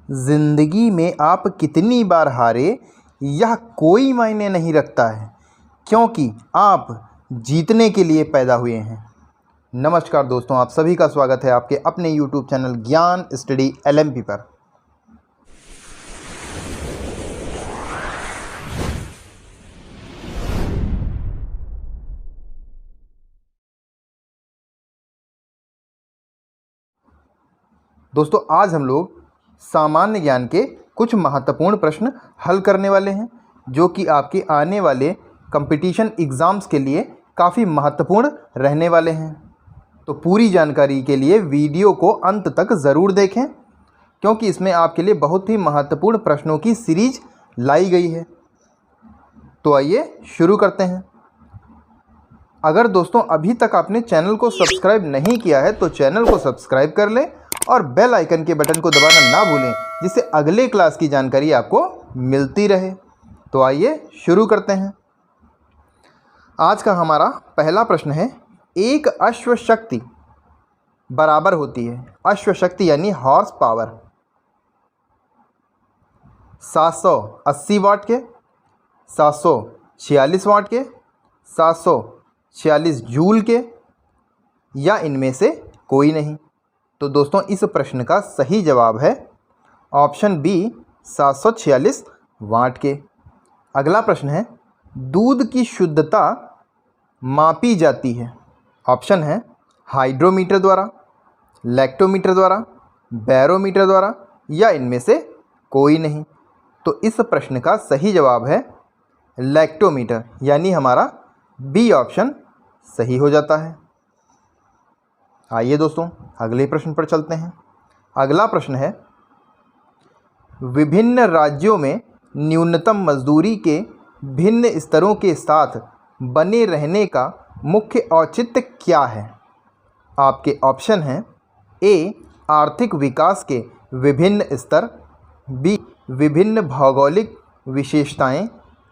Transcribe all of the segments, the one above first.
जिंदगी में आप कितनी बार हारे यह कोई मायने नहीं रखता है, क्योंकि आप जीतने के लिए पैदा हुए हैं। नमस्कार दोस्तों, आप सभी का स्वागत है आपके अपने YouTube चैनल ज्ञान स्टडी LMP पर। दोस्तों, आज हम लोग सामान्य ज्ञान के कुछ महत्वपूर्ण प्रश्न हल करने वाले हैं, जो कि आपके आने वाले कंपटीशन एग्ज़ाम्स के लिए काफ़ी महत्वपूर्ण रहने वाले हैं। तो पूरी जानकारी के लिए वीडियो को अंत तक ज़रूर देखें, क्योंकि इसमें आपके लिए बहुत ही महत्वपूर्ण प्रश्नों की सीरीज लाई गई है। तो आइए शुरू करते हैं। अगर दोस्तों अभी तक आपने चैनल को सब्सक्राइब नहीं किया है तो चैनल को सब्सक्राइब कर लें और बेल आइकन के बटन को दबाना ना भूलें, जिससे अगले क्लास की जानकारी आपको मिलती रहे। तो आइए शुरू करते हैं। आज का हमारा पहला प्रश्न है, एक अश्व शक्ति बराबर होती है, अश्व शक्ति यानी हॉर्स पावर, 780 वाट के, 746 वाट के, 746 जूल के, या इनमें से कोई नहीं। तो दोस्तों इस प्रश्न का सही जवाब है ऑप्शन बी, 746 वाट के। अगला प्रश्न है, दूध की शुद्धता मापी जाती है। ऑप्शन है हाइड्रोमीटर द्वारा, लैक्टोमीटर द्वारा, बैरोमीटर द्वारा, या इनमें से कोई नहीं। तो इस प्रश्न का सही जवाब है लैक्टोमीटर, यानी हमारा बी ऑप्शन सही हो जाता है। आइए दोस्तों अगले प्रश्न पर चलते हैं। अगला प्रश्न है, विभिन्न राज्यों में न्यूनतम मजदूरी के भिन्न स्तरों के साथ बने रहने का मुख्य औचित्य क्या है। आपके ऑप्शन हैं, ए आर्थिक विकास के विभिन्न स्तर, बी विभिन्न भौगोलिक विशेषताएं,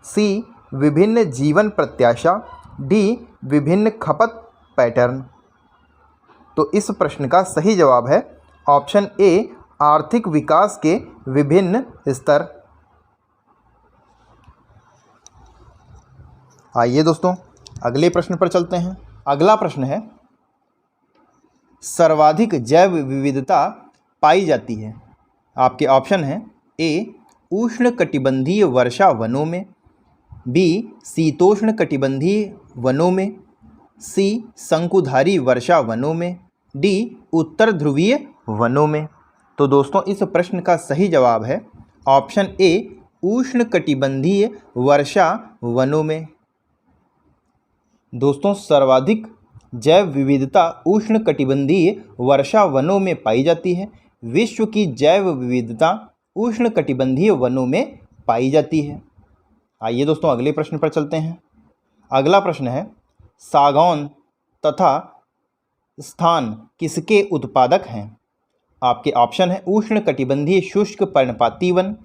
सी विभिन्न जीवन प्रत्याशा, डी विभिन्न खपत पैटर्न। तो इस प्रश्न का सही जवाब है ऑप्शन ए, आर्थिक विकास के विभिन्न स्तर। आइए दोस्तों अगले प्रश्न पर चलते हैं। अगला प्रश्न है, सर्वाधिक जैव विविधता पाई जाती है। आपके ऑप्शन हैं, ए उष्णकटिबंधीय वर्षा वनों में, बी शीतोष्ण कटिबंधीय वनों में, सी शंकुधारी वर्षा वनों में, डी उत्तर ध्रुवीय वनों में। तो दोस्तों इस प्रश्न का सही जवाब है ऑप्शन ए, उष्णकटिबंधीय वर्षा वनों में। दोस्तों सर्वाधिक जैव विविधता उष्णकटिबंधीय वर्षा वनों में पाई जाती है। विश्व की जैव विविधता उष्णकटिबंधीय वनों में पाई जाती है। आइए दोस्तों अगले प्रश्न पर चलते हैं। अगला प्रश्न है, सागौन तथा स्थान किसके उत्पादक हैं। आपके ऑप्शन है, उष्णकटिबंधीय शुष्क पर्णपाती वन,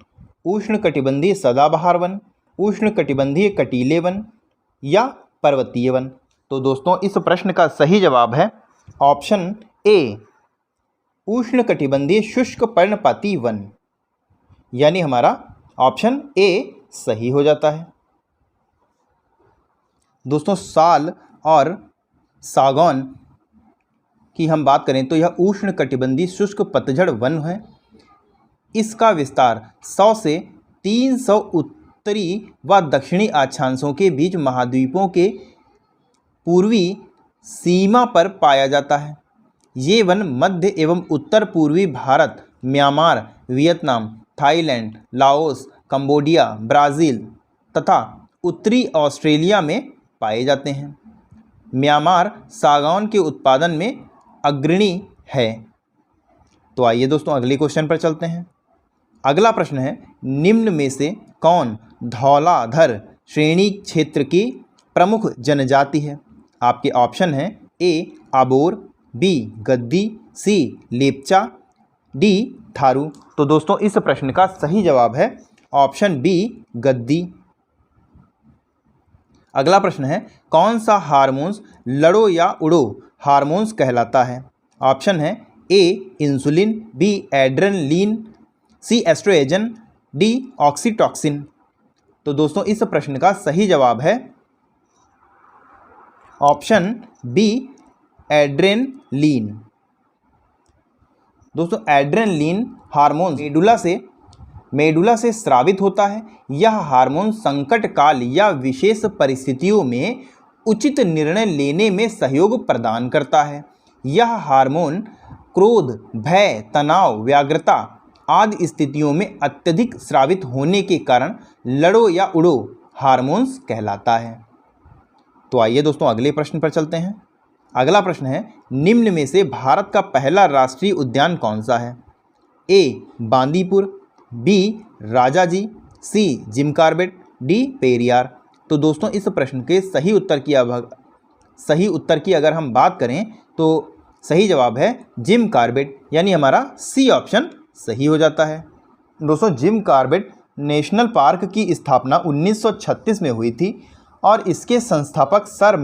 उष्णकटिबंधीय सदाबहार वन, उष्णकटिबंधीय कटीले वन, या पर्वतीय वन। तो दोस्तों इस प्रश्न का सही जवाब है ऑप्शन ए, उष्णकटिबंधीय शुष्क पर्णपाती वन, यानी हमारा ऑप्शन ए सही हो जाता है। दोस्तों साल और सागौन की हम बात करें तो यह उष्णकटिबंधीय शुष्क पतझड़ वन है। इसका विस्तार 100 से 300 उत्तरी व दक्षिणी अक्षांशों के बीच महाद्वीपों के पूर्वी सीमा पर पाया जाता है। ये वन मध्य एवं उत्तर पूर्वी Bharat, Myanmar, Vietnam, Thailand, Laos, Cambodia, Brazil तथा उत्तरी ऑस्ट्रेलिया में पाए जाते हैं। म्यांमार सागौन के उत्पादन में अग्रणी है। तो आइए दोस्तों अगले क्वेश्चन पर चलते हैं। अगला प्रश्न है, निम्न में से कौन धौलाधर श्रेणी क्षेत्र की प्रमुख जनजाति है। आपके ऑप्शन हैं, ए आबोर, बी गद्दी, सी लेप्चा, डी थारू। तो दोस्तों इस प्रश्न का सही जवाब है ऑप्शन बी गद्दी। अगला प्रश्न है, कौन सा हार्मोन्स लड़ो या उड़ो हार्मोन्स कहलाता है। ऑप्शन है, ए इंसुलिन, बी एड्रेनलिन, सी एस्ट्रोएजन, डी ऑक्सीटॉक्सिन। तो दोस्तों इस प्रश्न का सही जवाब है ऑप्शन बी एड्रेनलिन। दोस्तों एड्रेनलिन हार्मोन मेडुला से स्रावित होता है। यह हार्मोन संकट काल या विशेष परिस्थितियों में उचित निर्णय लेने में सहयोग प्रदान करता है। यह हार्मोन क्रोध, भय, तनाव, व्यग्रता आदि स्थितियों में अत्यधिक स्रावित होने के कारण लड़ो या उड़ो हार्मोन्स कहलाता है। तो आइए दोस्तों अगले प्रश्न पर चलते हैं। अगला प्रश्न है, निम्न में से भारत का पहला राष्ट्रीय उद्यान कौन सा है? ए बांदीपुर, बी राजाजी, सी जिम कॉर्बेट, डी पेरियार। तो दोस्तों इस प्रश्न के सही उत्तर की अगर हम बात करें तो सही जवाब है जिम कॉर्बेट, यानी हमारा सी ऑप्शन सही हो जाता है। दोस्तों जिम कॉर्बेट नेशनल पार्क की स्थापना 1936 में हुई थी और इसके संस्थापक सर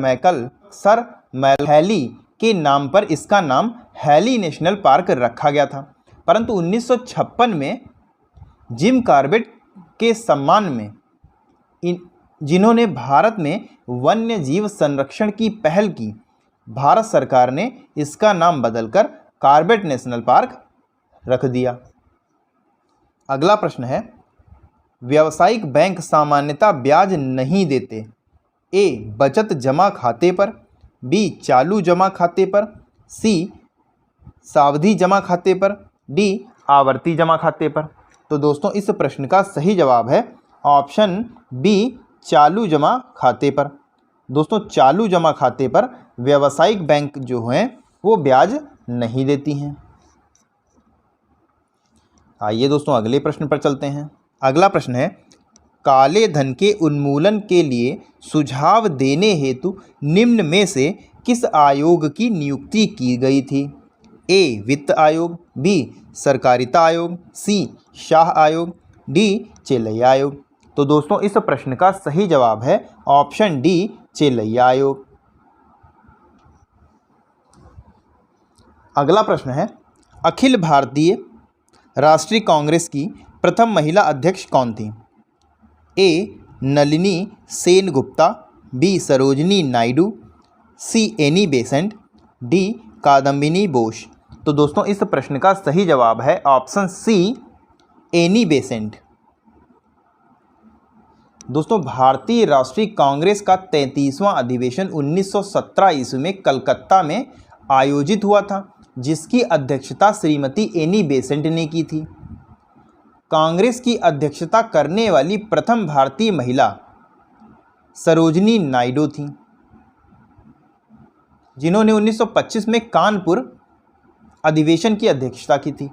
मैकहेली के नाम पर इसका नाम हेली नेशनल पार्क रखा गया था। परंतु 1956 में जिम कॉर्बेट के सम्मान में जिन्होंने भारत में वन्य जीव संरक्षण की पहल की, भारत सरकार ने इसका नाम बदलकर कॉर्बेट नेशनल पार्क रख दिया। अगला प्रश्न है, व्यावसायिक बैंक सामान्यतः ब्याज नहीं देते। ए बचत जमा खाते पर, बी चालू जमा खाते पर, सी सावधि जमा खाते पर, डी आवर्ती जमा खाते पर। तो दोस्तों इस प्रश्न का सही जवाब है ऑप्शन बी चालू जमा खाते पर। दोस्तों चालू जमा खाते पर व्यावसायिक बैंक जो हैं वो ब्याज नहीं देती हैं। आइए दोस्तों अगले प्रश्न पर चलते हैं। अगला प्रश्न है, काले धन के उन्मूलन के लिए सुझाव देने हेतु निम्न में से किस आयोग की नियुक्ति की गई थी? ए वित्त आयोग, बी सहकारिता आयोग, सी शाह आयोग, डी चेलैया आयोग। तो दोस्तों इस प्रश्न का सही जवाब है ऑप्शन डी चेलैया आयोग। अगला प्रश्न है, अखिल भारतीय राष्ट्रीय कांग्रेस की प्रथम महिला अध्यक्ष कौन थी? A Nalini Sengupta, B Sarojini Naidu, C Annie Besant, D Kadambini Bose. तो दोस्तों इस प्रश्न का सही जवाब है ऑप्शन सी एनी बेसेंट। दोस्तों भारतीय राष्ट्रीय कांग्रेस का 33वां अधिवेशन 1917 ईस्वी में कलकत्ता में आयोजित हुआ था, जिसकी अध्यक्षता श्रीमती एनी बेसेंट ने की थी। कांग्रेस की अध्यक्षता करने वाली प्रथम भारतीय महिला सरोजनी नायडू थी, जिन्होंने 1925 में कानपुर अधिवेशन की अध्यक्षता की थी।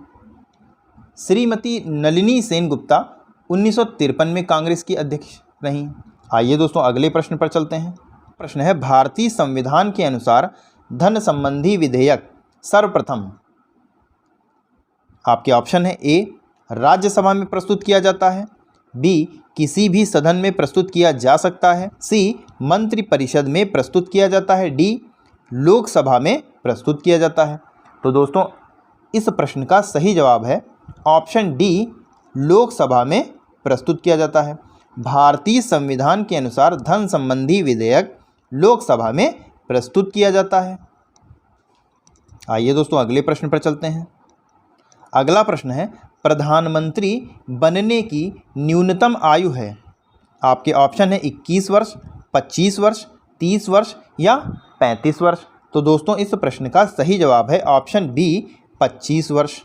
श्रीमती नलिनी सेनगुप्ता 1953 में कांग्रेस की अध्यक्ष रहीं। आइए दोस्तों अगले प्रश्न पर चलते हैं। प्रश्न है, भारतीय संविधान के अनुसार धन संबंधी विधेयक सर्वप्रथम, आपके ऑप्शन है ए राज्यसभा में प्रस्तुत किया जाता है, बी किसी भी सदन में प्रस्तुत किया जा सकता है, सी मंत्रिपरिषद में प्रस्तुत किया जाता है, डी लोकसभा में प्रस्तुत किया जाता है। तो दोस्तों इस प्रश्न का सही जवाब है ऑप्शन डी लोकसभा में प्रस्तुत किया जाता है। भारतीय संविधान के अनुसार धन संबंधी विधेयक लोकसभा में प्रस्तुत किया जाता है। आइए दोस्तों अगले प्रश्न पर चलते हैं। अगला प्रश्न है, प्रधानमंत्री बनने की न्यूनतम आयु है? आपके ऑप्शन है 21 वर्ष, 25 वर्ष, 30 वर्ष या 35 वर्ष। तो दोस्तों इस प्रश्न का सही जवाब है ऑप्शन बी 25 वर्ष।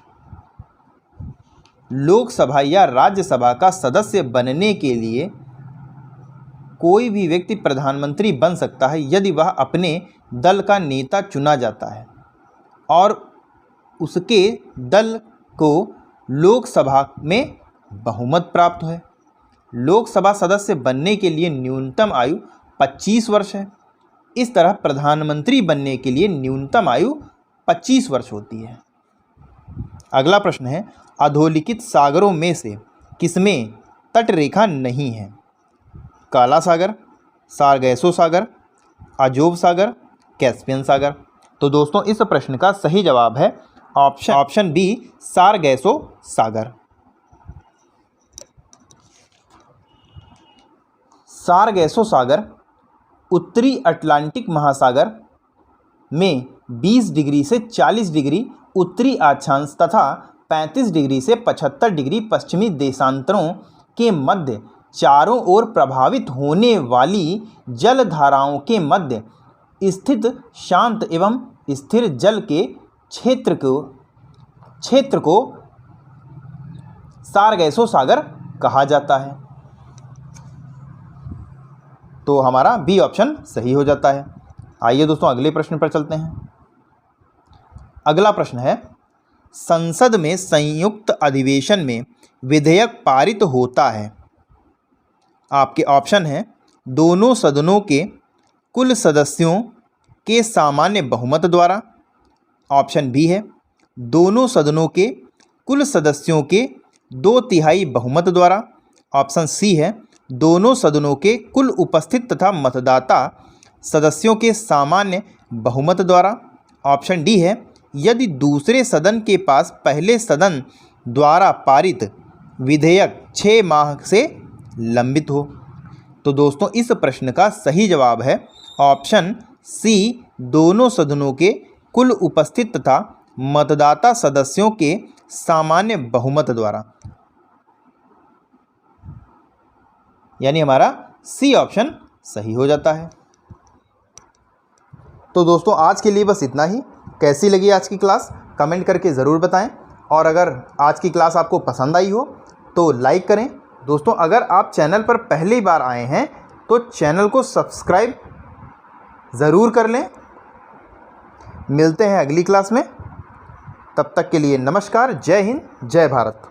लोकसभा या राज्यसभा का सदस्य बनने के लिए कोई भी व्यक्ति प्रधानमंत्री बन सकता है यदि वह अपने दल का नेता चुना जाता है और उसके दल को लोकसभा में बहुमत प्राप्त है। लोकसभा सदस्य बनने के लिए न्यूनतम आयु 25 वर्ष है। इस तरह प्रधानमंत्री बनने के लिए न्यूनतम आयु 25 वर्ष होती है। अगला प्रश्न है, अधोलिखित सागरों में से किसमें तटरेखा नहीं है? काला सागर, सारगैसो सागर, अजोव सागर, कैस्पियन सागर। तो दोस्तों इस प्रश्न का सही जवाब है ऑप्शन बी सारगैसो सागर। सारगैसो सागर उत्तरी अटलांटिक महासागर में 20 डिग्री से 40 डिग्री उत्तरी अक्षांश तथा 35 डिग्री से 75 डिग्री पश्चिमी देशांतरों के मध्य चारों ओर प्रभावित होने वाली जलधाराओं के मध्य स्थित शांत एवं स्थिर जल के क्षेत्र को सारगैसो सागर कहा जाता है। तो हमारा बी ऑप्शन सही हो जाता है। आइए दोस्तों अगले प्रश्न पर चलते हैं। अगला प्रश्न है, संसद में संयुक्त अधिवेशन में विधेयक पारित होता है। आपके ऑप्शन हैं, दोनों सदनों के कुल सदस्यों के सामान्य बहुमत द्वारा। ऑप्शन बी है, दोनों सदनों के कुल सदस्यों के 2/3 बहुमत द्वारा। ऑप्शन सी है, दोनों सदनों के कुल उपस्थित तथा मतदाता सदस्यों के सामान्य बहुमत द्वारा। ऑप्शन डी है, यदि दूसरे सदन के पास पहले सदन द्वारा पारित विधेयक 6 माह से लंबित हो। तो दोस्तों इस प्रश्न का सही जवाब है ऑप्शन सी, दोनों सदनों के कुल उपस्थित तथा मतदाता सदस्यों के सामान्य बहुमत द्वारा, यानी हमारा सी ऑप्शन सही हो जाता है। तो दोस्तों आज के लिए बस इतना ही। कैसी लगी आज की क्लास कमेंट करके ज़रूर बताएं, और अगर आज की क्लास आपको पसंद आई हो तो लाइक करें। दोस्तों अगर आप चैनल पर पहली बार आए हैं तो चैनल को सब्सक्राइब ज़रूर कर लें। मिलते हैं अगली क्लास में, तब तक के लिए नमस्कार। जय हिंद, जय भारत।